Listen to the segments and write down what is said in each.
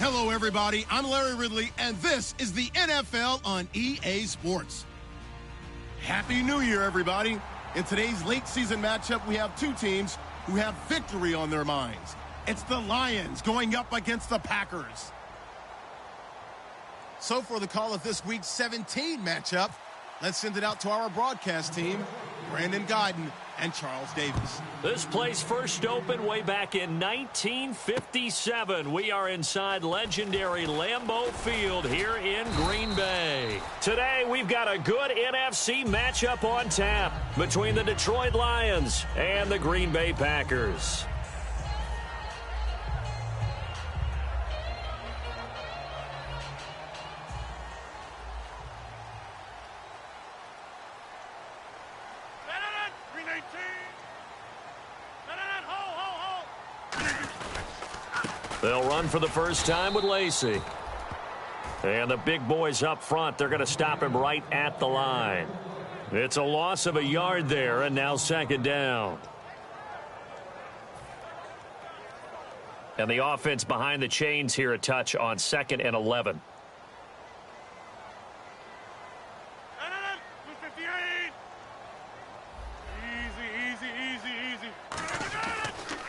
Hello, everybody. I'm Larry Ridley, and this is the NFL on EA Sports. Happy New Year, everybody. In today's late-season matchup, we have two teams who have victory on their minds. It's the Lions going up against the Packers. So for the call of this week's 17 matchup, let's send it out to our broadcast team, Brandon Guyton and Charles Davis. This place first opened way back in 1957. We are inside legendary Lambeau Field here in Green Bay. Today, we've got a good NFC matchup on tap between the Detroit Lions and the Green Bay Packers. They'll run for the first time with Lacey. And the big boys up front, they're going to stop him right at the line. It's a loss of a yard there, and now second down. And the offense behind the chains here a touch on 2nd and 11.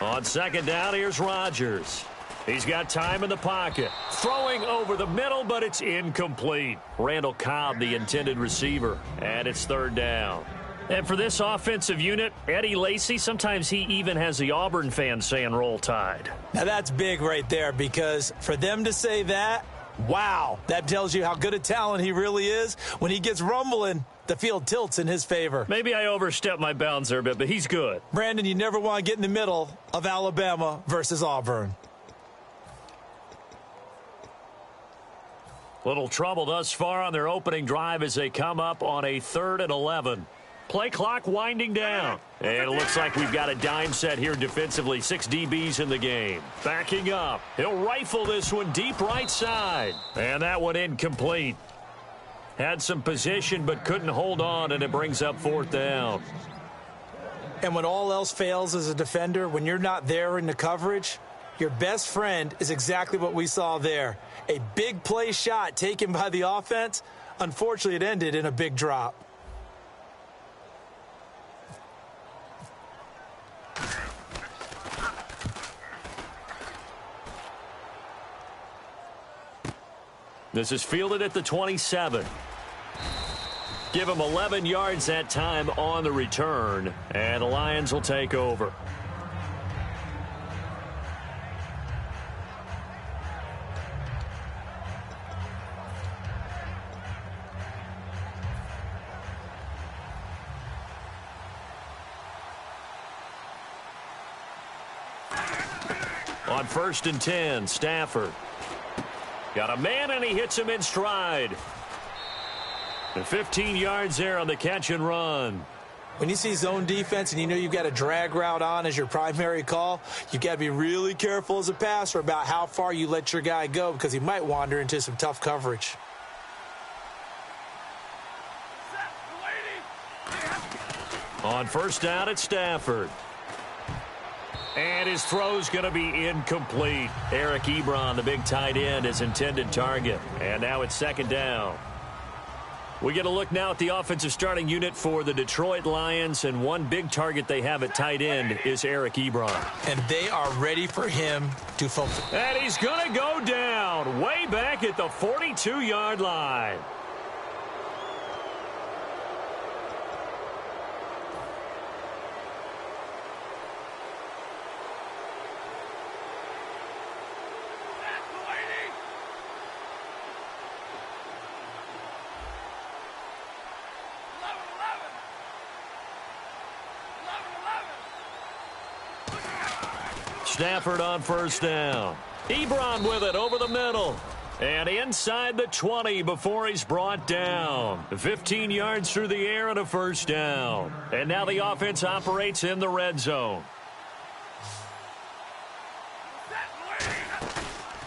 On second down, here's Rodgers. He's got time in the pocket. Throwing over the middle, but it's incomplete. Randall Cobb, the intended receiver, and it's third down. And for this offensive unit, Eddie Lacy, sometimes he even has the Auburn fans saying roll tide. Now that's big right there, because for them to say that, wow, that tells you how good a talent he really is. When he gets rumbling, the field tilts in his favor. Maybe I overstepped my bounds there a bit, but he's good. Brandon, you never want to get in the middle of Alabama versus Auburn. Little trouble thus far on their opening drive as they come up on a 3rd and 11. Play clock winding down. And it looks like we've got a dime set here defensively. 6 DBs in the game. Backing up. He'll rifle this one deep right side. And that one incomplete. Had some position but couldn't hold on, and it brings up 4th down. And when all else fails as a defender, when you're not there in the coverage, your best friend is exactly what we saw there. A big play shot taken by the offense. Unfortunately, it ended in a big drop. This is fielded at the 27. Give him 11 yards that time on the return, and the Lions will take over. On 1st and 10, Stafford. Got a man, and he hits him in stride. And 15 yards there on the catch and run. When you see zone defense and you know you've got a drag route on as your primary call, you've got to be really careful as a passer about how far you let your guy go, because he might wander into some tough coverage. On 1st down, it's Stafford. And his throw's going to be incomplete. Eric Ebron, the big tight end, his intended target. And now it's 2nd down. We get a look now at the offensive starting unit for the Detroit Lions, and one big target they have at tight end is Eric Ebron. And they are ready for him to fulfill. And he's going to go down way back at the 42-yard line. Stafford on 1st down. Ebron with it over the middle. And inside the 20 before he's brought down. 15 yards through the air and a 1st down. And now the offense operates in the red zone.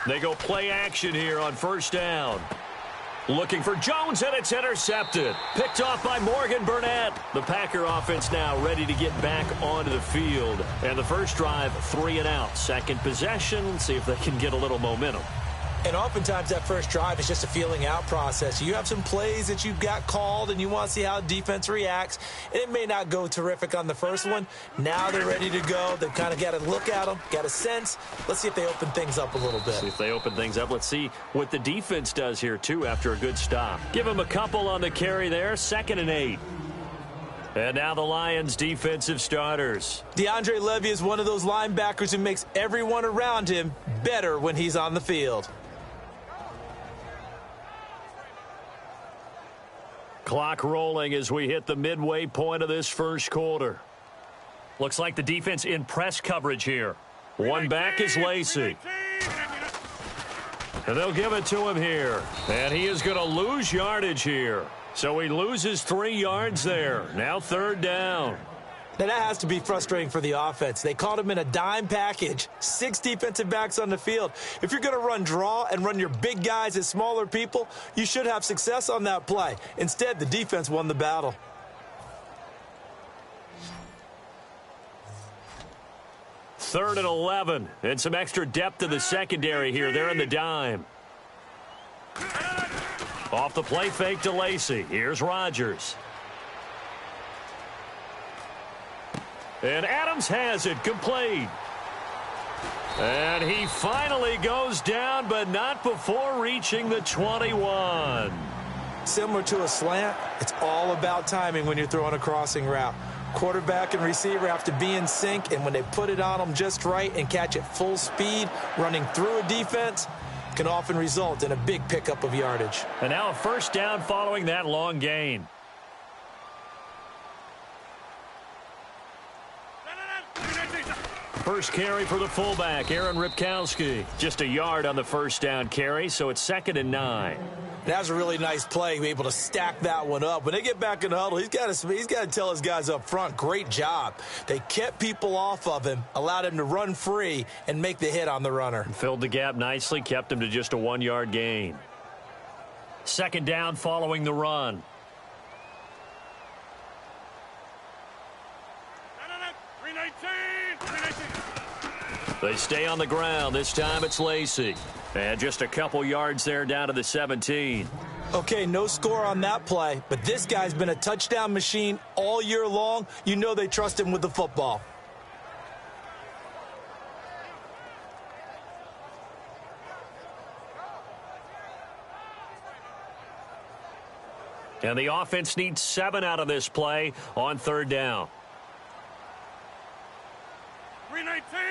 They go play action here on 1st down. Looking for Jones, and it's intercepted. Picked off by Morgan Burnett. The Packer offense now ready to get back onto the field. And the first drive, 3 and out. Second possession. Let's see if they can get a little momentum. And oftentimes that first drive is just a feeling out process. You have some plays that you've got called and you want to see how defense reacts. And it may not go terrific on the first one. Now they're ready to go. They've kind of got to look at them, got a sense. Let's see if they open things up a little bit. See if they open things up. Let's see what the defense does here, too, after a good stop. Give them a couple on the carry there. 2nd and 8. And now the Lions' defensive starters. DeAndre Levy is one of those linebackers who makes everyone around him better when he's on the field. Clock rolling as we hit the midway point of this first quarter. Looks like the defense in press coverage here. One back is Lacey. And they'll give it to him here. And he is going to lose yardage here. So he loses 3 yards there. Now 3rd down. Now that has to be frustrating for the offense. They caught him in a dime package. 6 defensive backs on the field. If you're going to run draw and run your big guys at smaller people, you should have success on that play. Instead, the defense won the battle. Third and 11. And some extra depth to the secondary here. They're in the dime. Off the play fake to Lacey. Here's Rodgers. And Adams has it complete. And he finally goes down, but not before reaching the 21. Similar to a slant, it's all about timing when you're throwing a crossing route. Quarterback and receiver have to be in sync, and when they put it on them just right and catch it full speed, running through a defense, can often result in a big pickup of yardage. And now a 1st down following that long gain. First carry for the fullback, Aaron Ripkowski. Just a yard on the 1st down carry, so it's 2nd and 9. That was a really nice play, be able to stack that one up. When they get back in the huddle, he's got to tell his guys up front, great job. They kept people off of him, allowed him to run free and make the hit on the runner. Filled the gap nicely, kept him to just a 1-yard gain. 2nd down following the run. They stay on the ground. This time it's Lacey. And just a couple yards there down to the 17. Okay, no score on that play, but this guy's been a touchdown machine all year long. You know they trust him with the football. And the offense needs 7 out of this play on 3rd down. 319.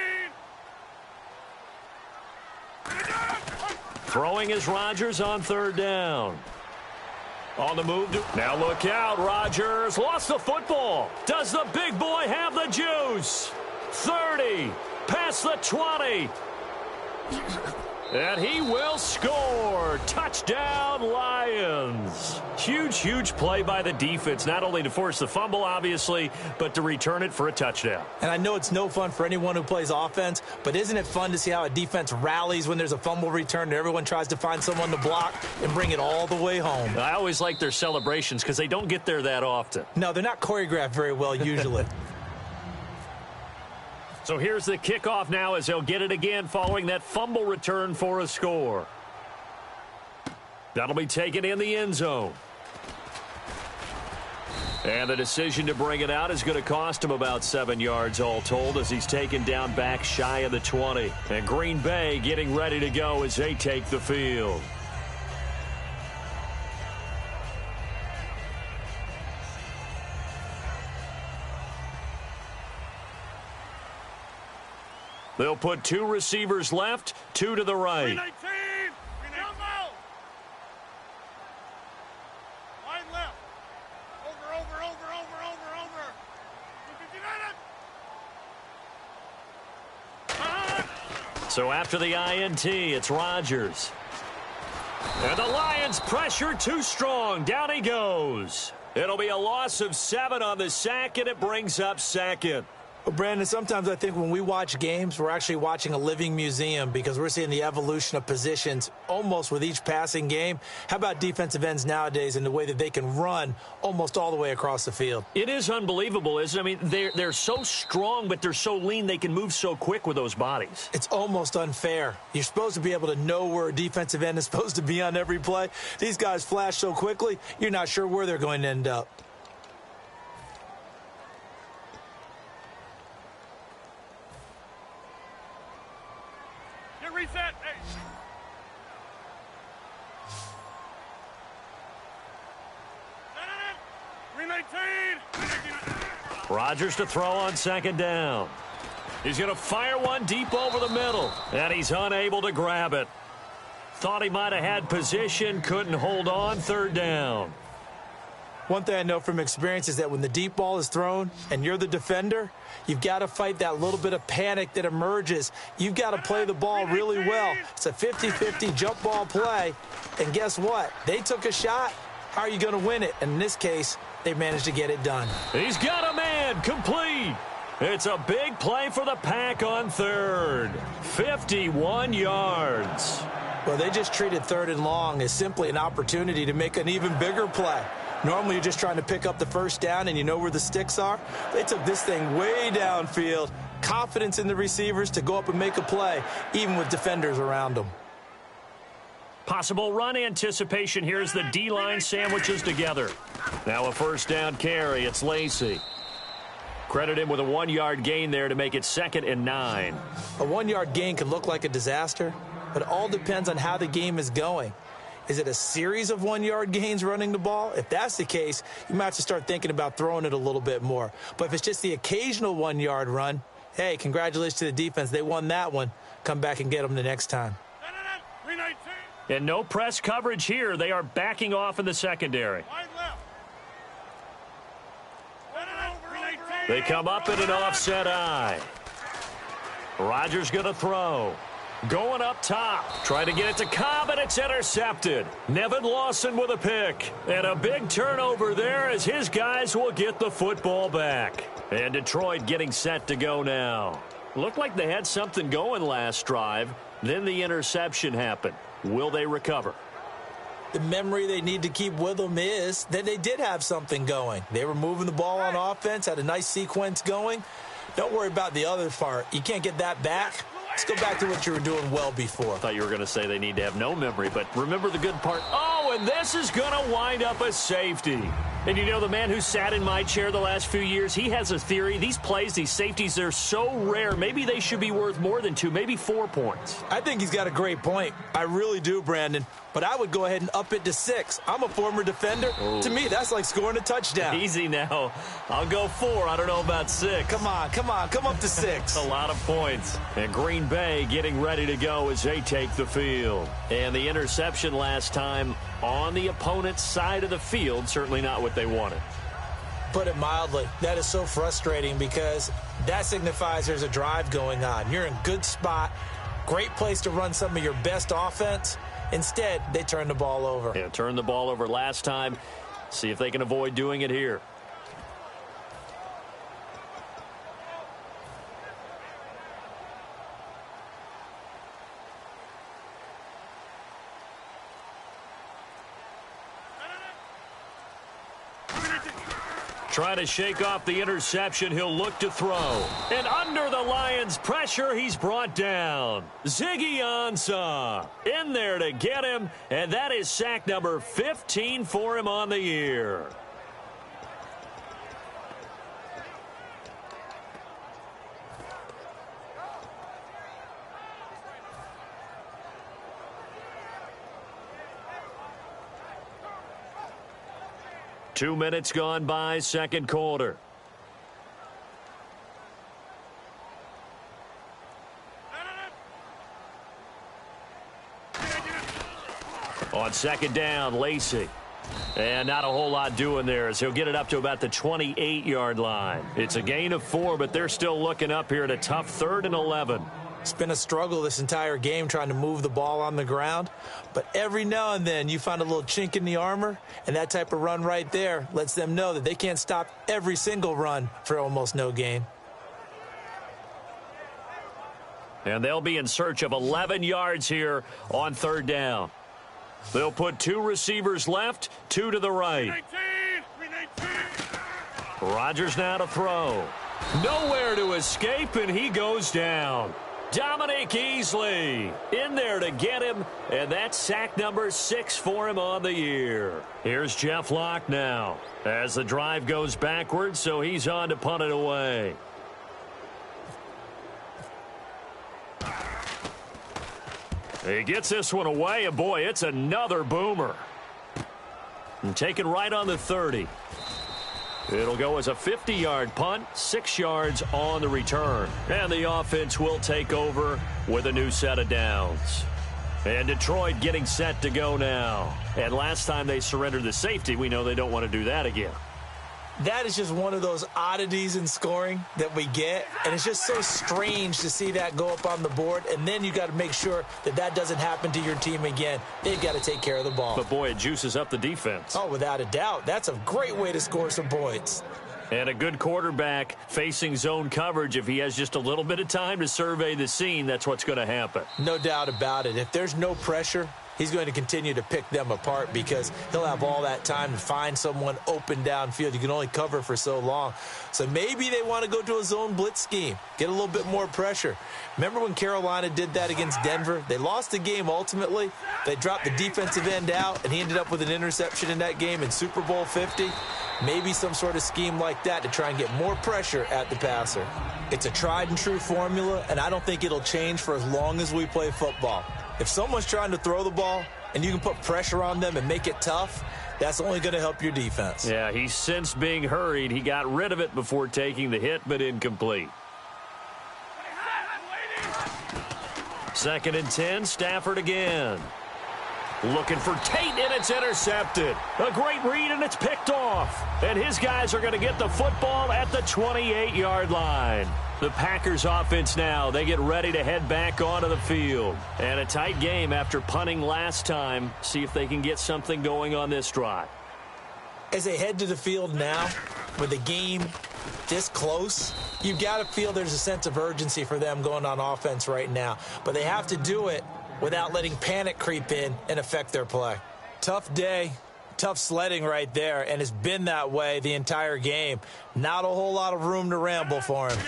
Throwing is Rodgers on 3rd down. On the move. Now look out. Rodgers lost the football. Does the big boy have the juice? 30. Past the 20. And he will score. Touchdown, Lions. Huge, huge play by the defense, not only to force the fumble, obviously, but to return it for a touchdown. And I know it's no fun for anyone who plays offense, but isn't it fun to see how a defense rallies when there's a fumble return and everyone tries to find someone to block and bring it all the way home? I always like their celebrations because they don't get there that often. No, they're not choreographed very well usually. So here's the kickoff now as they'll get it again following that fumble return for a score. That'll be taken in the end zone. And the decision to bring it out is going to cost him about 7 yards all told as he's taken down back shy of the 20. And Green Bay getting ready to go as they take the field. They'll put 2 receivers left, 2 to the right. 319. Line left. Over. So after the INT, it's Rodgers. And the Lions pressure too strong. Down he goes. It'll be a loss of 7 on the sack, and it brings up 2nd. Well, Brandon, sometimes I think when we watch games, we're actually watching a living museum because we're seeing the evolution of positions almost with each passing game. How about defensive ends nowadays and the way that they can run almost all the way across the field? It is unbelievable, isn't it? I mean, they're so strong, but they're so lean they can move so quick with those bodies. It's almost unfair. You're supposed to be able to know where a defensive end is supposed to be on every play. These guys flash so quickly, you're not sure where they're going to end up. Reset. Hey. 319. Rodgers to throw on second down. He's going to fire one deep over the middle, and he's unable to grab it. Thought he might have had position, couldn't hold on, third down. One thing I know from experience is that when the deep ball is thrown and you're the defender, you've got to fight that little bit of panic that emerges. You've got to play the ball really well. It's a 50-50 jump ball play. And guess what? They took a shot. How are you going to win it? And in this case, they managed to get it done. He's got a man, complete. It's a big play for the Pack on third. 51 yards. Well, they just treated third and long as simply an opportunity to make an even bigger play. Normally, you're just trying to pick up the first down and you know where the sticks are. They took this thing way downfield. Confidence in the receivers to go up and make a play, even with defenders around them. Possible run anticipation here as the D-line sandwiches together. Now a first down carry. It's Lacy. Credit him with a 1-yard gain there to make it 2nd and 9. A 1-yard gain can look like a disaster, but it all depends on how the game is going. Is it a series of 1-yard gains running the ball? If that's the case, you might have to start thinking about throwing it a little bit more. But if it's just the occasional 1-yard run, hey, congratulations to the defense. They won that one. Come back and get them the next time. And no press coverage here. They are backing off in the secondary. They come up in an offset eye. Rodgers going to throw. Going up top. Trying to get it to Cobb, and it's intercepted. Nevin Lawson with a pick. And a big turnover there as his guys will get the football back. And Detroit getting set to go now. Looked like they had something going last drive. Then the interception happened. Will they recover? The memory they need to keep with them is that they did have something going. They were moving the ball on offense, had a nice sequence going. Don't worry about the other part. You can't get that back. Let's go back to what you were doing well before. I thought you were going to say they need to have no memory, but remember the good part. Oh, and this is going to wind up a safety. And you know, the man who sat in my chair the last few years, he has a theory. These plays, these safeties, they're so rare. Maybe they should be worth more than 2, maybe 4 points. I think he's got a great point. I really do, Brandon. But I would go ahead and up it to 6. I'm a former defender. Ooh. To me, that's like scoring a touchdown. Easy now. I'll go 4. I don't know about 6. Come on. Come up to 6. A lot of points. And Green Bay getting ready to go as they take the field. And the interception last time on the opponent's side of the field, certainly not what they wanted. Put it mildly, that is so frustrating because that signifies there's a drive going on. You're in a good spot, great place to run some of your best offense. Instead, they turn the ball over. Yeah, turned the ball over last time. See if they can avoid doing it here. Trying to shake off the interception. He'll look to throw. And under the Lions' pressure, he's brought down. Ziggy Ansah in there to get him. And that is sack number 15 for him on the year. Two minutes gone by, second quarter. On second down, Lacy. And not a whole lot doing there as he'll get it up to about the 28-yard line. It's a gain of 4, but they're still looking up here at a tough 3rd and 11. It's been a struggle this entire game trying to move the ball on the ground. But every now and then you find a little chink in the armor, and that type of run right there lets them know that they can't stop every single run for almost no gain. And they'll be in search of 11 yards here on third down. They'll put 2 receivers left, 2 to the right. Rodgers now to throw. Nowhere to escape, and he goes down. Dominic Easley in there to get him, and that's sack number 6 for him on the year. Here's Jeff Locke now as the drive goes backwards, so he's on to punt it away. He gets this one away, and boy, it's another boomer. And taken right on the 30. It'll go as a 50-yard punt, 6 yards on the return. And the offense will take over with a new set of downs. And Detroit getting set to go now. And last time they surrendered the safety, we know they don't want to do that again. That is just one of those oddities in scoring that we get, and it's just so strange to see that go up on the board, and then you got to make sure that that doesn't happen to your team again. They've got to take care of the ball. But, boy, it juices up the defense. Oh, without a doubt. That's a great way to score some points. And a good quarterback facing zone coverage, if he has just a little bit of time to survey the scene, that's what's going to happen. No doubt about it. If there's no pressure, he's going to continue to pick them apart because he'll have all that time to find someone open downfield. You can only cover for so long. So maybe they want to go to a zone blitz scheme, get a little bit more pressure. Remember when Carolina did that against Denver? They lost the game ultimately. They dropped the defensive end out, and he ended up with an interception in that game in Super Bowl 50. Maybe some sort of scheme like that to try and get more pressure at the passer. It's a tried and true formula, and I don't think it'll change for as long as we play football. If someone's trying to throw the ball and you can put pressure on them and make it tough, that's only going to help your defense. Yeah, he's since being hurried. He got rid of it before taking the hit, but incomplete. 2nd and 10, Stafford again. Looking for Tate, and it's intercepted. A great read, and it's picked off. And his guys are going to get the football at the 28-yard line. The Packers offense now, they get ready to head back onto the field. And a tight game after punting last time. See if they can get something going on this drive. As they head to the field now, with the game this close, you've got to feel there's a sense of urgency for them going on offense right now. But they have to do it without letting panic creep in and affect their play. Tough day, tough sledding right there, and it's been that way the entire game. Not a whole lot of room to ramble for him.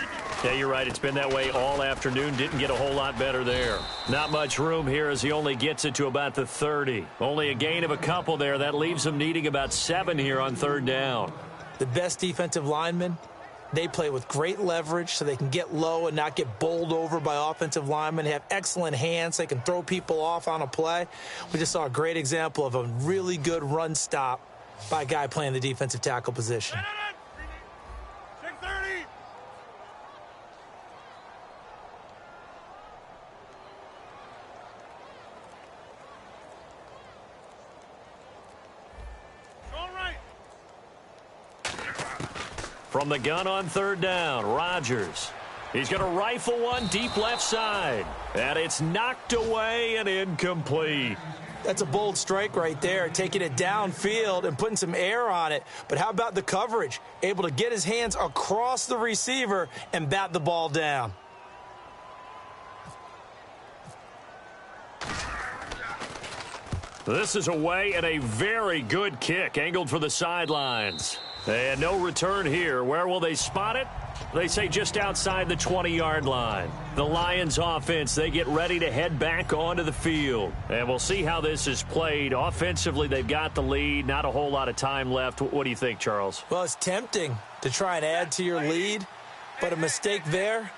Yeah, you're right. It's been that way all afternoon. Didn't get a whole lot better there. Not much room here as he only gets it to about the 30. Only a gain of a couple there. That leaves him needing about 7 here on third down. The best defensive linemen, they play with great leverage so they can get low and not get bowled over by offensive linemen. They have excellent hands. They can throw people off on a play. We just saw a great example of a really good run stop by a guy playing the defensive tackle position. From the gun on third down, Rodgers. He's going to rifle one deep left side. And it's knocked away and incomplete. That's a bold strike right there, taking it downfield and putting some air on it. But how about the coverage? Able to get his hands across the receiver and bat the ball down. This is away and a very good kick, angled for the sidelines. And no return here. Where will they spot it? They say just outside the 20-yard line. The Lions offense, they get ready to head back onto the field. And we'll see how this is played. Offensively, they've got the lead. Not a whole lot of time left. What do you think, Charles? Well, it's tempting to try and add to your lead, but a mistake there,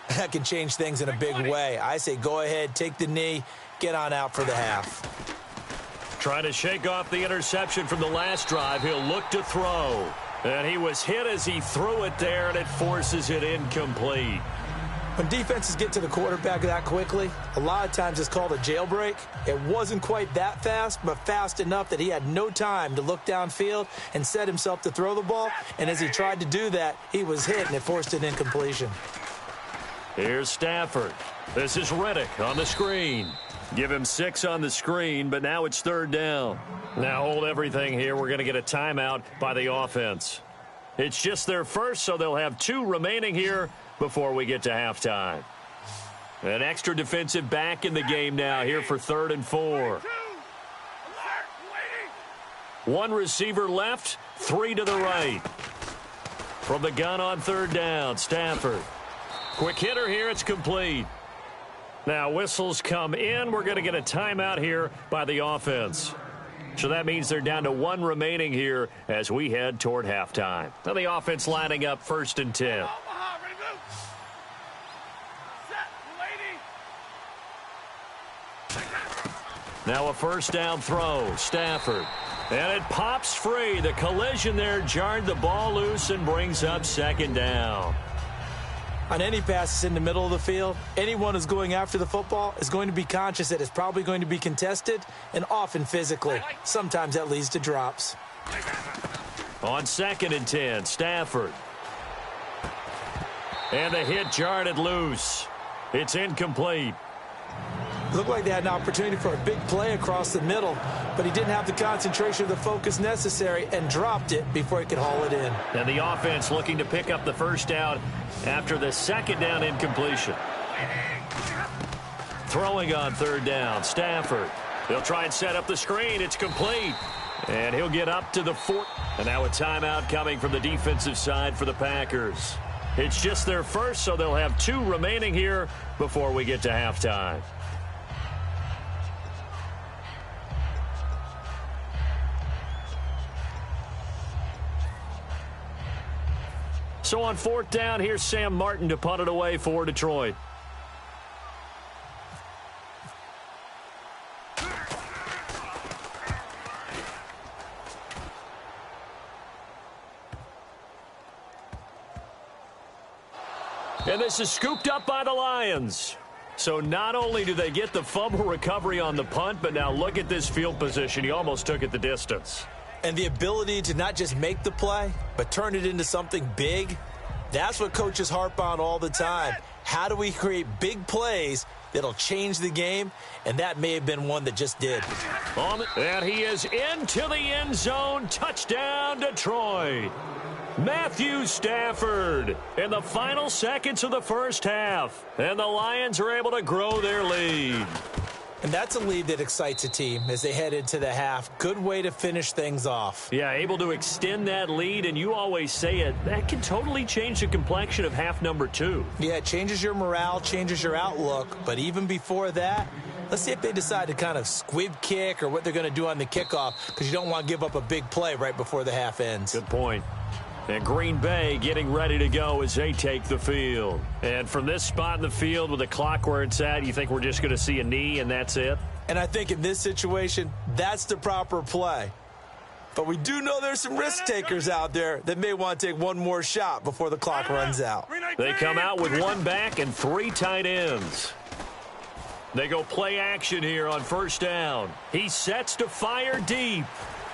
that can change things in a big way. I say go ahead, take the knee, get on out for the half. Trying to shake off the interception from the last drive. He'll look to throw. And he was hit as he threw it there, and it forces it incomplete. When defenses get to the quarterback that quickly, a lot of times it's called a jailbreak. It wasn't quite that fast, but fast enough that he had no time to look downfield and set himself to throw the ball. And as he tried to do that, he was hit, and it forced an incompletion. Here's Stafford. This is Riddick on the screen. Give him 6 on the screen, but now it's third down. Now hold everything here. We're going to get a timeout by the offense. It's just their first, so they'll have 2 remaining here before we get to halftime. An extra defensive back in the game now here for 3rd and 4. One receiver left, 3 to the right. From the gun on 3rd down, Stafford. Quick hitter here, it's complete. Now whistles come in. We're going to get a timeout here by the offense. So that means they're down to 1 remaining here as we head toward halftime. Now the offense lining up 1st and 10. Now a 1st down throw, Stafford. And it pops free. The collision there jarred the ball loose and brings up 2nd down. On any passes in the middle of the field, anyone who's going after the football is going to be conscious that it's probably going to be contested and often physically. Sometimes that leads to drops. On 2nd and 10, Stafford. And the hit jarred it loose. It's incomplete. Looked like they had an opportunity for a big play across the middle, but he didn't have the concentration or the focus necessary and dropped it before he could haul it in. And the offense looking to pick up the 1st down after the 2nd down incompletion. Throwing on 3rd down, Stafford. He'll try and set up the screen. It's complete. And he'll get up to the 4th. And now a timeout coming from the defensive side for the Packers. It's just their first, so they'll have 2 remaining here before we get to halftime. So on 4th down, here's Sam Martin to punt it away for Detroit. And this is scooped up by the Lions. So not only do they get the fumble recovery on the punt, but now look at this field position. He almost took it the distance. And the ability to not just make the play, but turn it into something big, that's what coaches harp on all the time. How do we create big plays that'll change the game? And that may have been one that just did. And he is into the end zone. Touchdown, Detroit. Matthew Stafford in the final seconds of the 1st half. And the Lions are able to grow their lead. And that's a lead that excites a team as they head into the half. Good way to finish things off. Yeah, able to extend that lead, and you always say it, that can totally change the complexion of half number 2. Yeah, it changes your morale, changes your outlook. But even before that, let's see if they decide to kind of squib kick or what they're going to do on the kickoff, because you don't want to give up a big play right before the half ends. Good point. And Green Bay getting ready to go as they take the field. And from this spot in the field with the clock where it's at, you think we're just going to see a knee and that's it? And I think in this situation, that's the proper play. But we do know there's some risk takers out there that may want to take one more shot before the clock runs out. They come out with 1 back and 3 tight ends. They go play action here on 1st down. He sets to fire deep.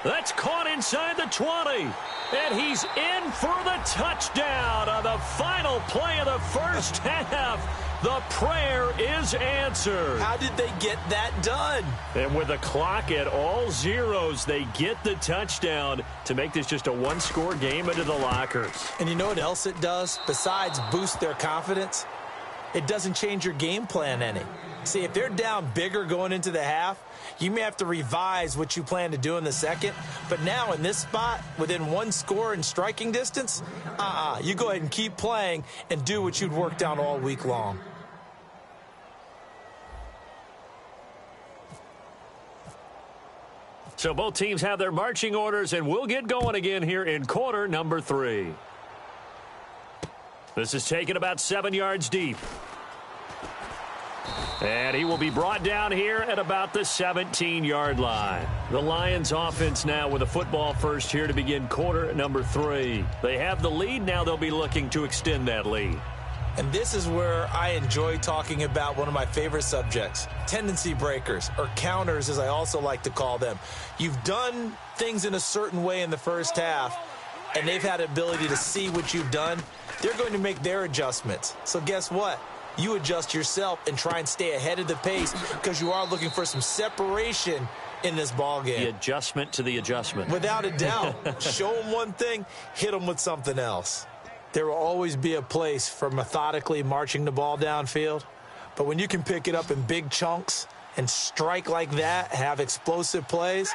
That's caught inside the 20. And he's in for the touchdown on the final play of the 1st half. The prayer is answered. How did they get that done? And with the clock at all zeros, they get the touchdown to make this just a 1-score game into the lockers. And you know what else it does? Besides boost their confidence, it doesn't change your game plan any. See, if they're down bigger going into the half, you may have to revise what you plan to do in the second. But now in this spot, within 1 score in striking distance, you go ahead and keep playing and do what you'd worked on all week long. So both teams have their marching orders, and we'll get going again here in quarter number 3. This is taken about 7 yards deep. And he will be brought down here at about the 17-yard line. The Lions offense now with a football first here to begin quarter number 3. They have the lead. Now they'll be looking to extend that lead. And this is where I enjoy talking about one of my favorite subjects, tendency breakers, or counters as I also like to call them. You've done things in a certain way in the first half, and they've had the ability to see what you've done. They're going to make their adjustments. So guess what? You adjust yourself and try and stay ahead of the pace because you are looking for some separation in this ball game. The adjustment to the adjustment. Without a doubt. Show them one thing, hit them with something else. There will always be a place for methodically marching the ball downfield, But when you can pick it up in big chunks and strike like that, have explosive plays,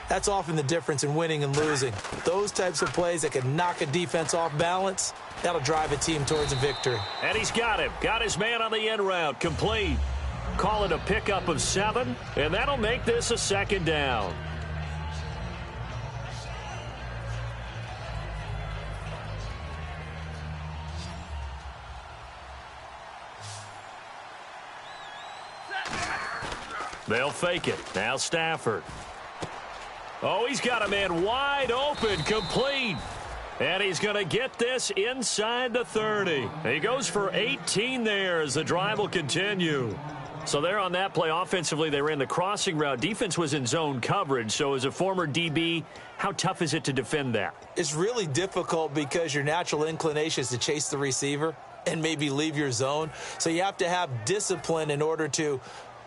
that's often the difference in winning and losing. Those types of plays that can knock a defense off balance, that'll drive a team towards a victory. And he's got him. Got his man on the end route. Complete. Call it a pickup of 7, and that'll make this a 2nd down. They'll fake it. Now Stafford. Oh, he's got a man wide open, complete. And he's going to get this inside the 30. He goes for 18 there as the drive will continue. So there on that play, offensively, they ran the crossing route. Defense was in zone coverage. So as a former DB, how tough is it to defend that? It's really difficult because your natural inclination is to chase the receiver and maybe leave your zone. So you have to have discipline in order to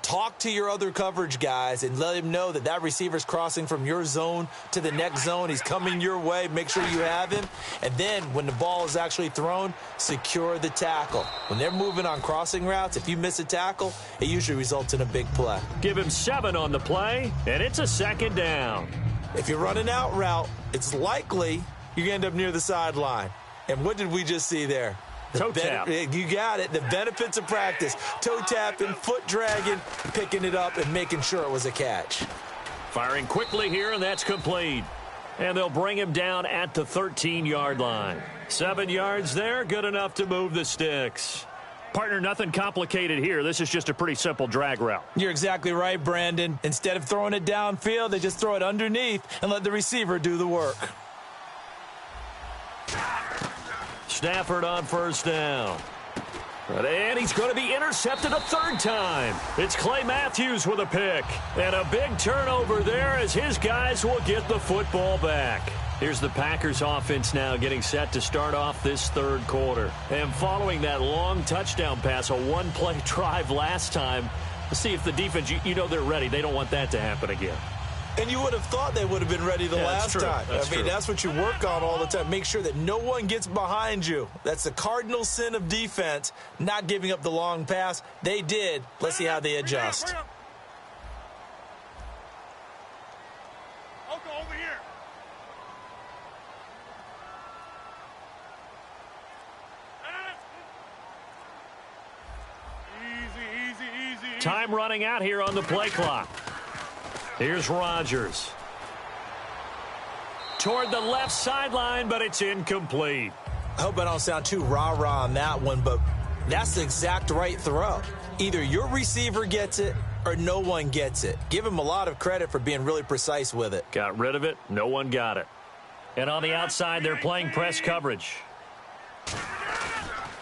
talk to your other coverage guys and let him know that that receiver's crossing from your zone to the next zone. He's coming your way. Make sure you have him. And then when the ball is actually thrown, secure the tackle. When they're moving on crossing routes, if you miss a tackle, it usually results in a big play. Give him 7 on the play, and it's a 2nd down. If you're running out route, it's likely you're going to end up near the sideline. And what did we just see there? Toe tap. You got it. The benefits of practice. Toe tapping, foot dragging, picking it up, and making sure it was a catch. Firing quickly here, and that's complete. And they'll bring him down at the 13-yard line. 7 yards there, good enough to move the sticks. Partner, nothing complicated here. This is just a pretty simple drag route. You're exactly right, Brandon. Instead of throwing it downfield, they just throw it underneath and let the receiver do the work. Stafford on 1st down. And he's going to be intercepted a 3rd time. It's Clay Matthews with a pick. And a big turnover there as his guys will get the football back. Here's the Packers offense now getting set to start off this 3rd quarter. And following that long touchdown pass, a 1-play drive last time, let's see if the defense, you know they're ready. They don't want that to happen again. And you would have thought they would have been ready the last time. That's what you work on all the time. Make sure that no one gets behind you. That's the cardinal sin of defense, not giving up the long pass. They did. Let's see how they adjust. I'll go over here. Easy. Time running out here on the play clock. Here's Rodgers. Toward the left sideline, but it's incomplete. I hope I don't sound too rah-rah on that one, but that's the exact right throw. Either your receiver gets it or no one gets it. Give him a lot of credit for being really precise with it. Got rid of it. No one got it. And on the outside, they're playing press coverage.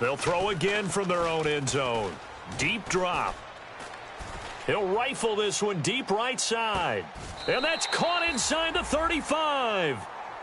They'll throw again from their own end zone. Deep drop. He'll rifle this one deep right side. And that's caught inside the 35.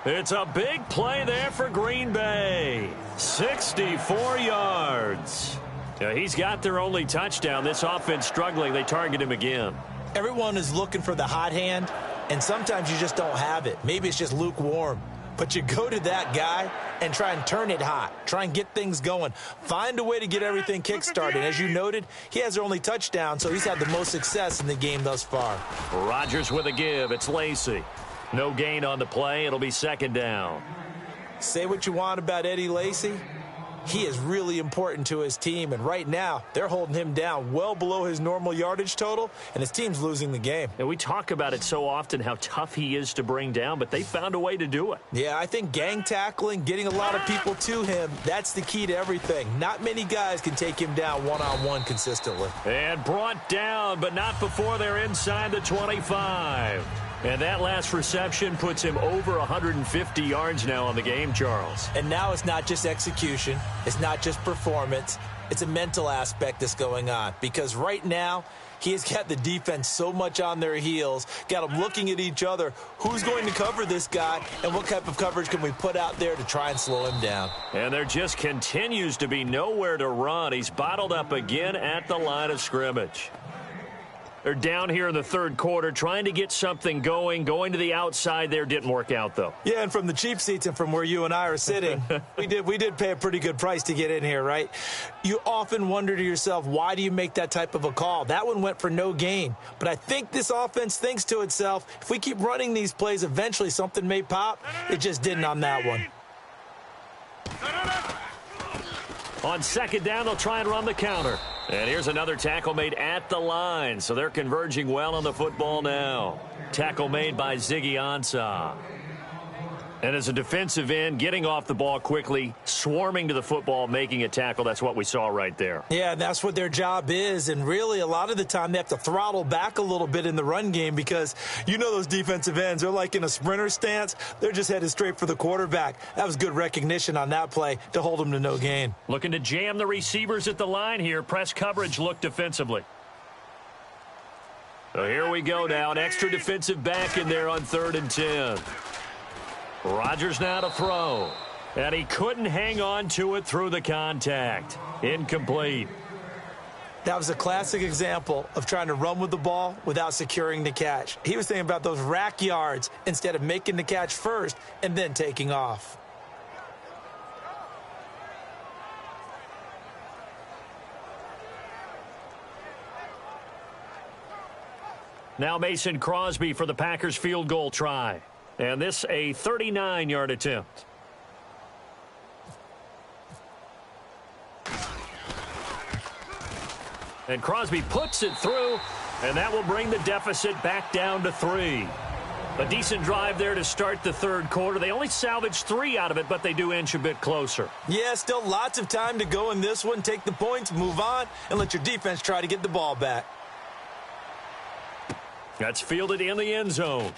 It's a big play there for Green Bay. 64 yards. Yeah, he's got their only touchdown. This offense struggling. They target him again. Everyone is looking for the hot hand, and sometimes you just don't have it. Maybe it's just lukewarm. But you go to that guy and try and turn it hot. Try and get things going. Find a way to get everything kick-started. As you noted, he has their only touchdown, so he's had the most success in the game thus far. Rodgers with a give. It's Lacy. No gain on the play. It'll be 2nd down. Say what you want about Eddie Lacy. He is really important to his team, and right now they're holding him down well below his normal yardage total, and his team's losing the game. And we talk about it so often, how tough he is to bring down, but they found a way to do it. Yeah, I think gang tackling, getting a lot of people to him, that's the key to everything. Not many guys can take him down one-on-one consistently. And brought down, but not before they're inside the 25. And that last reception puts him over 150 yards now on the game, Charles. And now it's not just execution. It's not just performance. It's a mental aspect that's going on. Because right now, he has got the defense so much on their heels, got them looking at each other. Who's going to cover this guy, and what type of coverage can we put out there to try and slow him down? And there just continues to be nowhere to run. He's bottled up again at the line of scrimmage. They're down here in the third quarter, trying to get something going to the outside there. Didn't work out, though. Yeah, and from the cheap seats and from where you and I are sitting, we did pay a pretty good price to get in here, right? You often wonder to yourself, why do you make that type of a call? That one went for no gain. But I think this offense thinks to itself, if we keep running these plays, eventually something may pop. It just didn't on that one. On second down, they'll try and run the counter. And here's another tackle made at the line, so they're converging well on the football now. Tackle made by Ziggy Ansah. And as a defensive end, getting off the ball quickly, swarming to the football, making a tackle, that's what we saw right there. Yeah, that's what their job is, and really a lot of the time they have to throttle back a little bit in the run game because you know those defensive ends, they're like in a sprinter stance. They're just headed straight for the quarterback. That was good recognition on that play to hold them to no gain. Looking to jam the receivers at the line here. Press coverage look defensively. So here we go now, an extra defensive back in there on 3rd and 10. Rodgers now to throw. And he couldn't hang on to it through the contact. Incomplete. That was a classic example of trying to run with the ball without securing the catch. He was thinking about those rack yards instead of making the catch first and then taking off. Now Mason Crosby for the Packers field goal try. And this a 39-yard attempt. And Crosby puts it through, and that will bring the deficit back down to 3. A decent drive there to start the third quarter. They only salvaged 3 out of it, but they do inch a bit closer. Yeah, still lots of time to go in this one. Take the points, move on, and let your defense try to get the ball back. That's fielded in the end zone.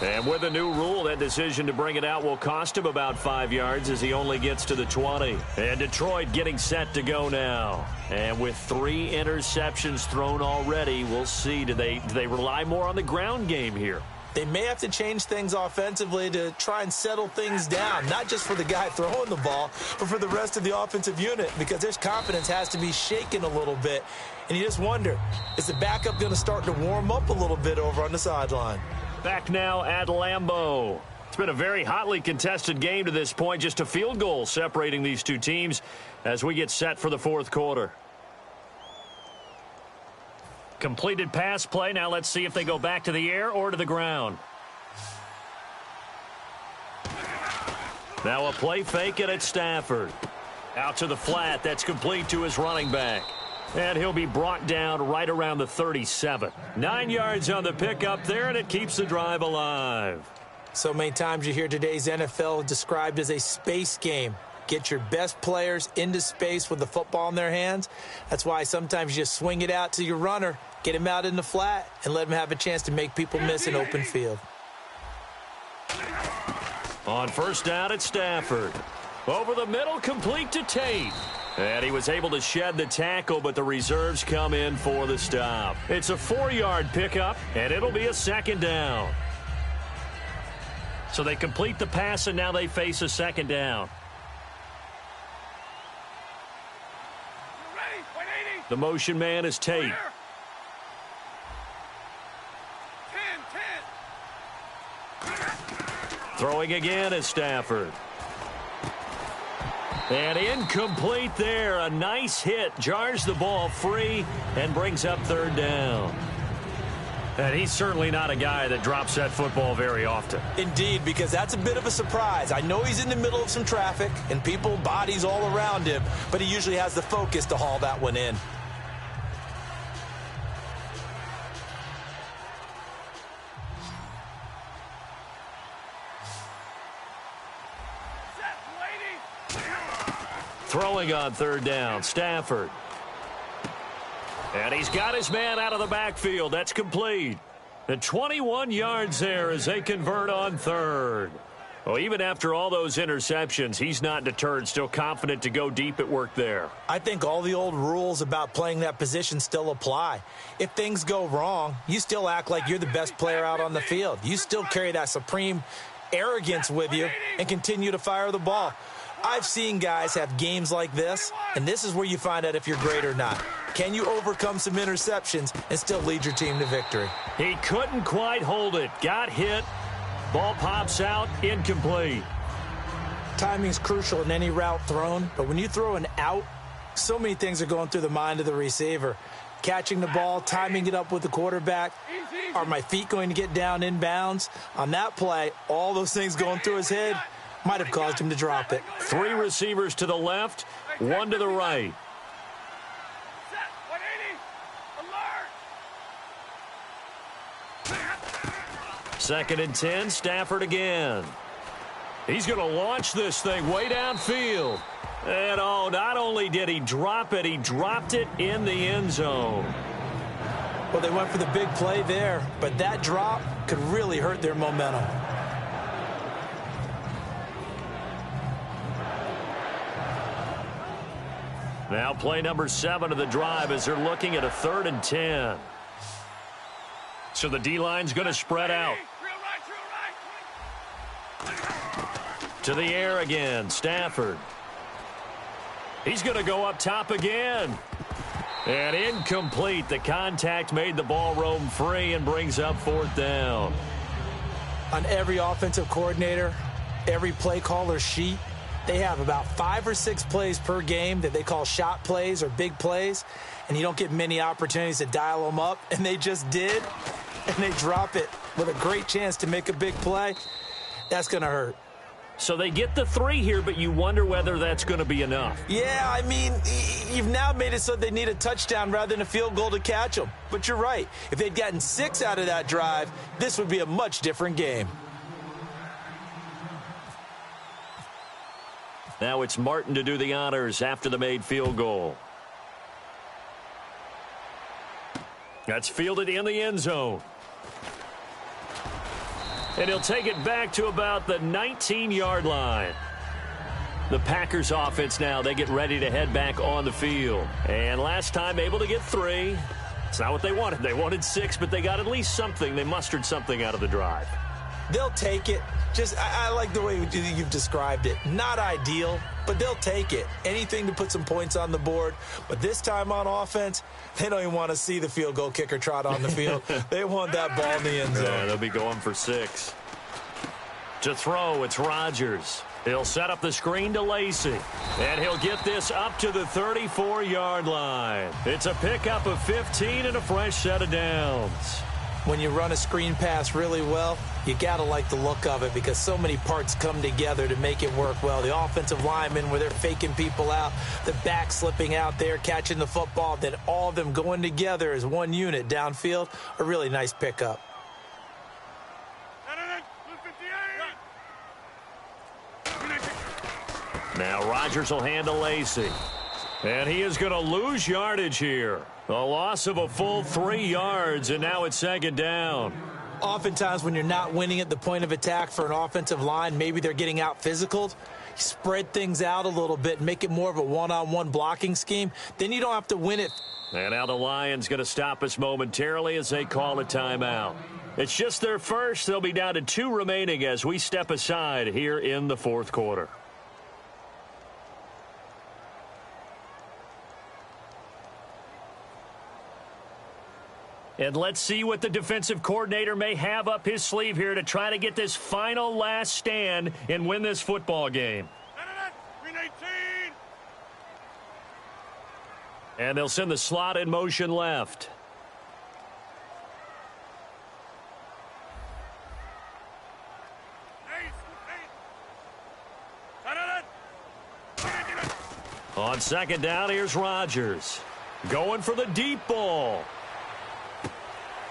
And with a new rule, that decision to bring it out will cost him about 5 yards as he only gets to the 20. And Detroit getting set to go now. And with 3 interceptions thrown already, we'll see. Do they rely more on the ground game here? They may have to change things offensively to try and settle things down, not just for the guy throwing the ball, but for the rest of the offensive unit, because their confidence has to be shaken a little bit. And you just wonder, is the backup going to start to warm up a little bit over on the sideline? Back now at Lambeau. It's been a very hotly contested game to this point. Just a field goal separating these two teams as we get set for the fourth quarter. Completed pass play. Now let's see if they go back to the air or to the ground. Now a play fake it at Stafford. Out to the flat. That's complete to his running back. And he'll be brought down right around the 37. 9 yards on the pickup there, and it keeps the drive alive. So many times you hear today's NFL described as a space game. Get your best players into space with the football in their hands. That's why sometimes you just swing it out to your runner, get him out in the flat, and let him have a chance to make people miss an open field. On first down at Stafford. Over the middle, complete to Tate. And he was able to shed the tackle, but the reserves come in for the stop. It's a 4-yard pickup, and it'll be a second down. So they complete the pass, and now they face a second down. The motion man is Tate. 10. Throwing again is Stafford. And incomplete there. A nice hit. Jars the ball free and brings up third down. And he's certainly not a guy that drops that football very often. Indeed, because that's a bit of a surprise. I know he's in the middle of some traffic and people, bodies all around him, but he usually has the focus to haul that one in. Throwing on third down, Stafford. And he's got his man out of the backfield. That's complete. And 21 yards there as they convert on third. Well, even after all those interceptions, he's not deterred, still confident to go deep at work there. I think all the old rules about playing that position still apply. If things go wrong, you still act like you're the best player out on the field. You still carry that supreme arrogance with you and continue to fire the ball. I've seen guys have games like this, and this is where you find out if you're great or not. Can you overcome some interceptions and still lead your team to victory? He couldn't quite hold it. Got hit. Ball pops out. Incomplete. Timing's crucial in any route thrown, but when you throw an out, so many things are going through the mind of the receiver. Catching the ball, timing it up with the quarterback. Are my feet going to get down in bounds? On that play, all those things going through his head might have caused him to drop it. 3 receivers to the left, 1 to the right. Set. 180. Alert. 2nd and 10, Stafford again. He's going to launch this thing way downfield. And, oh, not only did he drop it, he dropped it in the end zone. Well, they went for the big play there, but that drop could really hurt their momentum. Now play number 7 of the drive as they're looking at a 3rd and 10. So the D-line's going to spread out. To the air again, Stafford. He's going to go up top again. And incomplete. The contact made the ball roam free and brings up 4th down. On every offensive coordinator, every play caller sheet, they have about 5 or 6 plays per game that they call shot plays or big plays, and you don't get many opportunities to dial them up, and they just did, and they drop it with a great chance to make a big play. That's going to hurt. So they get the 3 here, but you wonder whether that's going to be enough. Yeah, I mean, you've now made it so they need a touchdown rather than a field goal to catch them. But you're right. If they'd gotten 6 out of that drive, this would be a much different game. Now it's Martin to do the honors after the made field goal. That's fielded in the end zone. And he'll take it back to about the 19-yard line. The Packers offense now, they get ready to head back on the field. And last time able to get 3. It's not what they wanted. They wanted 6, but they got at least something. They mustered something out of the drive. They'll take it. Just, I like the way you've described it. Not ideal, but they'll take it. Anything to put some points on the board. But this time on offense, they don't even want to see the field goal kicker trot on the field. They want that ball in the end zone. Yeah, they'll be going for 6. To throw, it's Rodgers. He'll set up the screen to Lacey. And he'll get this up to the 34-yard line. It's a pickup of 15 and a fresh set of downs. When you run a screen pass really well, you got to like the look of it because so many parts come together to make it work well. The offensive linemen where they're faking people out, the back slipping out there, catching the football, then all of them going together as one unit downfield, a really nice pickup. Now Rodgers will hand to Lacey. And he is going to lose yardage here. A loss of a full 3 yards, and now it's 2nd down. Oftentimes when you're not winning at the point of attack for an offensive line, maybe they're getting out physical. Spread things out a little bit, make it more of a one-on-one blocking scheme. Then you don't have to win it. And now the Lions going to stop us momentarily as they call a timeout. It's just their first. They'll be down to 2 remaining as we step aside here in the 4th quarter. And let's see what the defensive coordinator may have up his sleeve here to try to get this final last stand and win this football game. And they'll send the slot in motion left. On 2nd down, here's Rodgers. Going for the deep ball.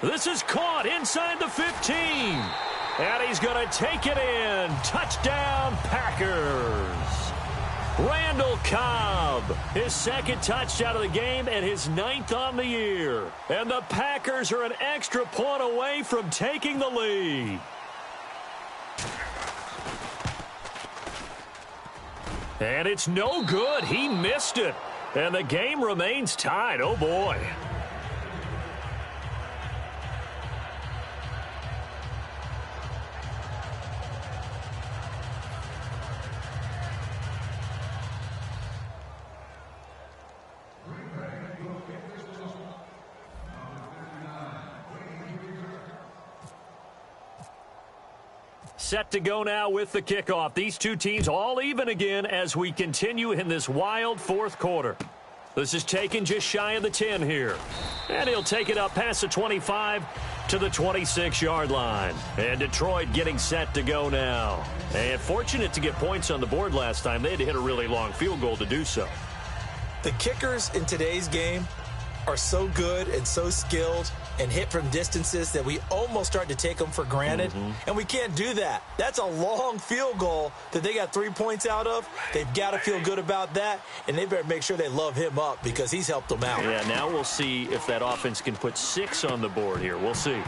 This is caught inside the 15. And he's going to take it in. Touchdown, Packers. Randall Cobb, his 2nd touchdown of the game and his 9th on the year. And the Packers are an extra point away from taking the lead. And it's no good. He missed it. And the game remains tied. Oh, boy. set to go now with the kickoff. These two teams all even again as we continue in this wild fourth quarter. This is taken just shy of the 10 here. And he'll take it up past the 25 to the 26-yard line. And Detroit getting set to go now. And fortunate to get points on the board last time. They had to hit a really long field goal to do so. The kickers in today's game are so good and so skilled and hit from distances that we almost start to take them for granted. And we can't do that. That's a long field goal that they got 3 points out of. They've got to feel good about that, and they better make sure they love him up because he's helped them out. Yeah, now we'll see if that offense can put 6 on the board here. We'll see.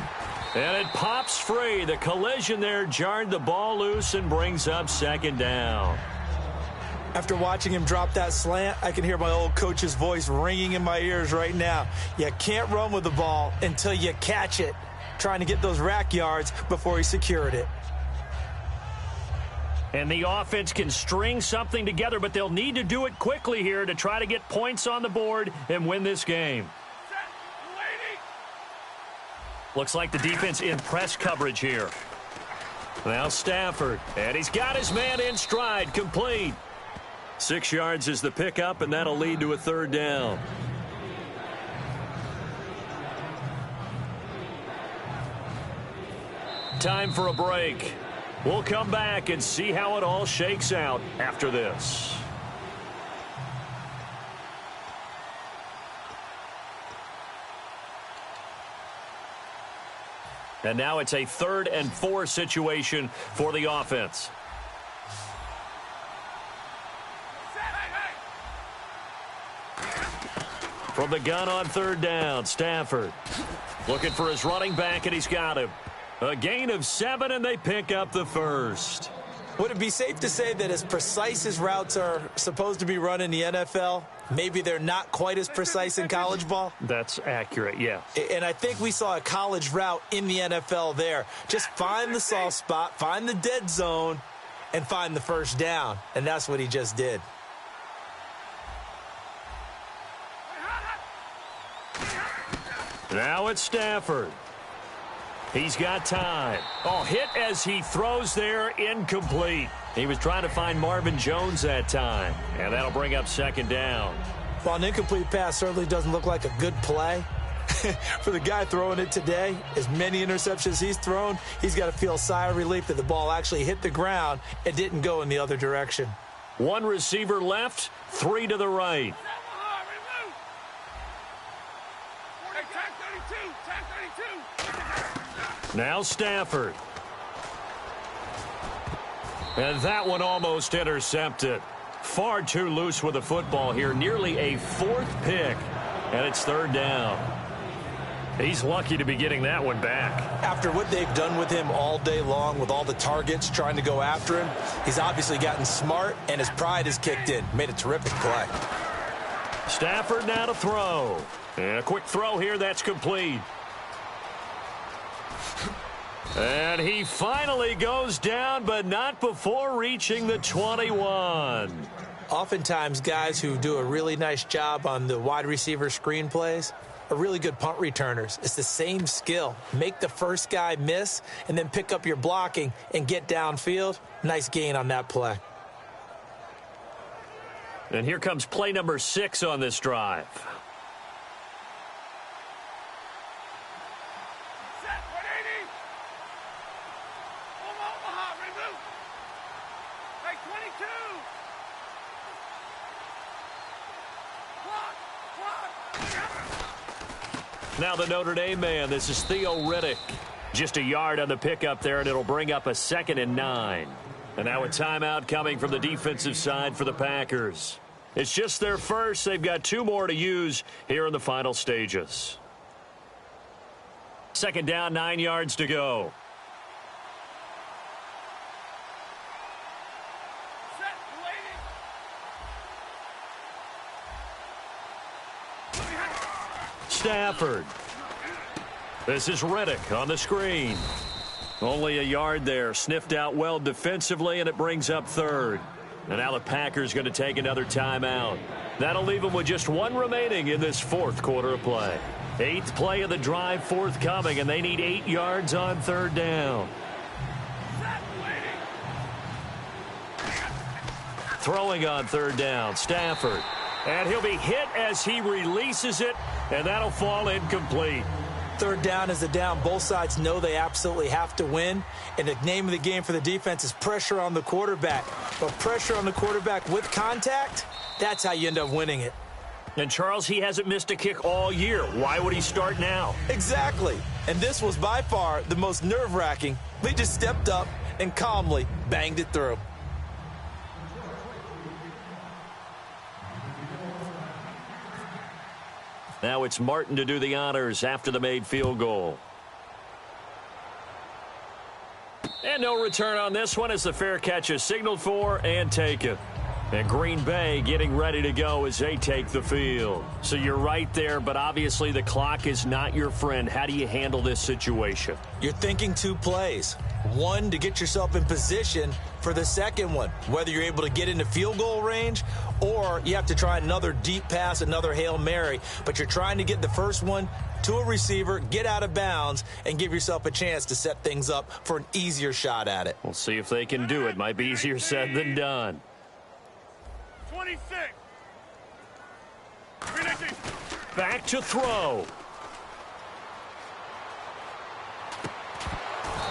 And it pops free. The collision there jarred the ball loose and brings up second down. After watching him drop that slant, I can hear my old coach's voice ringing in my ears right now. You can't run with the ball until you catch it, trying to get those rack yards before he secured it. And the offense can string something together, but they'll need to do it quickly here to try to get points on the board and win this game. Looks like the defense in press coverage here. Now Stafford, and he's got his man in stride, complete. 6 yards is the pickup, and that'll lead to a third down. Time for a break. We'll come back and see how it all shakes out after this. And now it's a 3rd and 4 situation for the offense. From the gun on 3rd down, Stafford looking for his running back, and he's got him. A gain of 7, and they pick up the first. Would it be safe to say that as precise as routes are supposed to be run in the NFL, maybe they're not quite as precise in college ball? That's accurate, yeah. And I think we saw a college route in the NFL there. Just find the soft spot, find the dead zone, and find the first down. And that's what he just did. Now it's Stafford. He's got time. Oh, hit as he throws there, incomplete. He was trying to find Marvin Jones that time, and that'll bring up second down. While an incomplete pass certainly doesn't look like a good play, for the guy throwing it today, as many interceptions he's thrown, he's got to feel a sigh of relief that the ball actually hit the ground and didn't go in the other direction. 1 receiver left, 3 to the right. Now Stafford. And that one almost intercepted. Far too loose with the football here. Nearly a 4th pick. And it's 3rd down. He's lucky to be getting that one back. After what they've done with him all day long with all the targets trying to go after him, he's obviously gotten smart and his pride has kicked in. Made a terrific play. Stafford now to throw. And a quick throw here, that's complete. And he finally goes down, but not before reaching the 21. Oftentimes, guys who do a really nice job on the wide receiver screen plays are really good punt returners. It's the same skill. Make the first guy miss and then pick up your blocking and get downfield. Nice gain on that play. And here comes play number 6 on this drive. Now the Notre Dame man, this is Theo Riddick. Just a yard on the pickup there, and it'll bring up a 2nd and 9. And now a timeout coming from the defensive side for the Packers. It's just their first. They've got 2 more to use here in the final stages. 2nd down, 9 yards to go. Stafford. This is Riddick on the screen. Only a yard there. Sniffed out well defensively, and it brings up 3rd. And now the Packers going to take another timeout. That'll leave them with just 1 remaining in this 4th quarter of play. 8th play of the drive forthcoming, and they need 8 yards on 3rd down. Throwing on third down, Stafford. And he'll be hit as he releases it, and that'll fall incomplete. Third down is a down. Both sides know they absolutely have to win. And the name of the game for the defense is pressure on the quarterback. But pressure on the quarterback with contact, that's how you end up winning it. And, Charles, he hasn't missed a kick all year. Why would he start now? Exactly. And this was by far the most nerve-wracking. They just stepped up and calmly banged it through. Now it's Martin to do the honors after the made field goal. And no return on this one as the fair catch is signaled for and taken. And Green Bay getting ready to go as they take the field. So you're right there, but obviously the clock is not your friend. How do you handle this situation? You're thinking two plays. One, to get yourself in position for the second one, whether you're able to get into field goal range or you have to try another deep pass, another Hail Mary. But you're trying to get the first one to a receiver, get out of bounds, and give yourself a chance to set things up for an easier shot at it. We'll see if they can do it. Might be easier said than done. 26. Back to throw.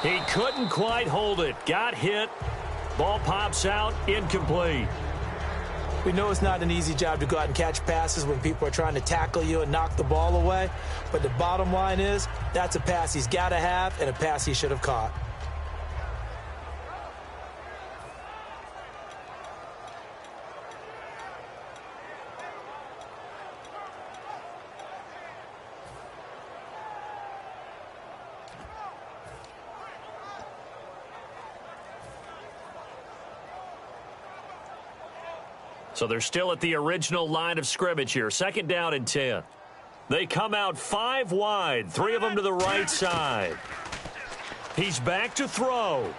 He couldn't quite hold it. Got hit. Ball pops out. Incomplete. We know it's not an easy job to go out and catch passes when people are trying to tackle you and knock the ball away. But the bottom line is that's a pass he's got to have and a pass he should have caught. So they're still at the original line of scrimmage here. Second down and 10. They come out 5 wide, 3 of them to the right side. He's back to throw.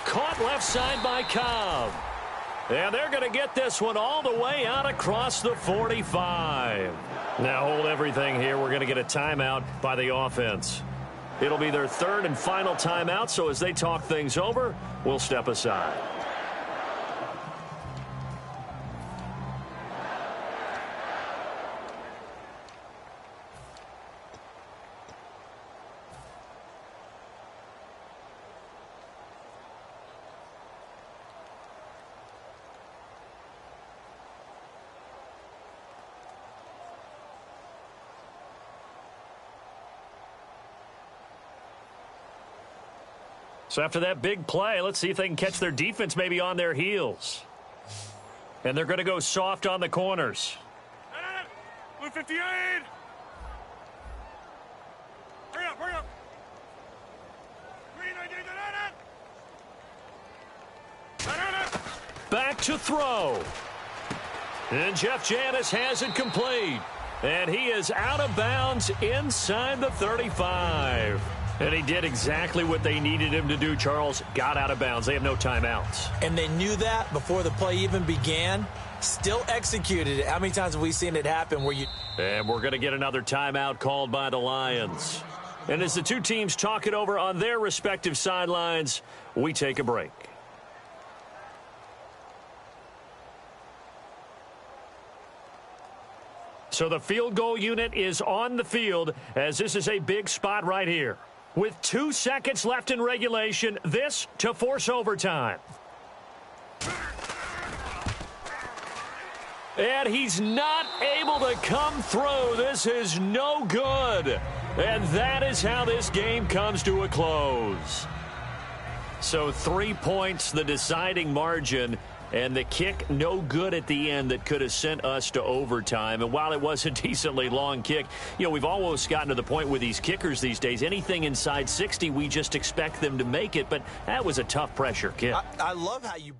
Caught left side by Cobb. And they're going to get this one all the way out across the 45. Now hold everything here. We're going to get a timeout by the offense. It'll be their third and final timeout, so as they talk things over, we'll step aside. So after that big play, let's see if they can catch their defense maybe on their heels. And they're going to go soft on the corners. Blue 58. Hurry up, hurry up. Back to throw. And Jeff Janis has it complete. And he is out of bounds inside the 35. And he did exactly what they needed him to do, Charles. Got out of bounds. They have no timeouts. And they knew that before the play even began. Still executed it. How many times have we seen it happen where you... And we're going to get another timeout called by the Lions. And as the two teams talk it over on their respective sidelines, we take a break. So the field goal unit is on the field as this is a big spot right here. With 2 seconds left in regulation, this to force overtime. And he's not able to come through. This is no good. And that is how this game comes to a close. So 3 points, the deciding margin. And the kick no good at the end that could have sent us to overtime. And while it was a decently long kick, you know, we've almost gotten to the point with these kickers these days. Anything inside 60, we just expect them to make it. But that was a tough pressure kick. I love how you...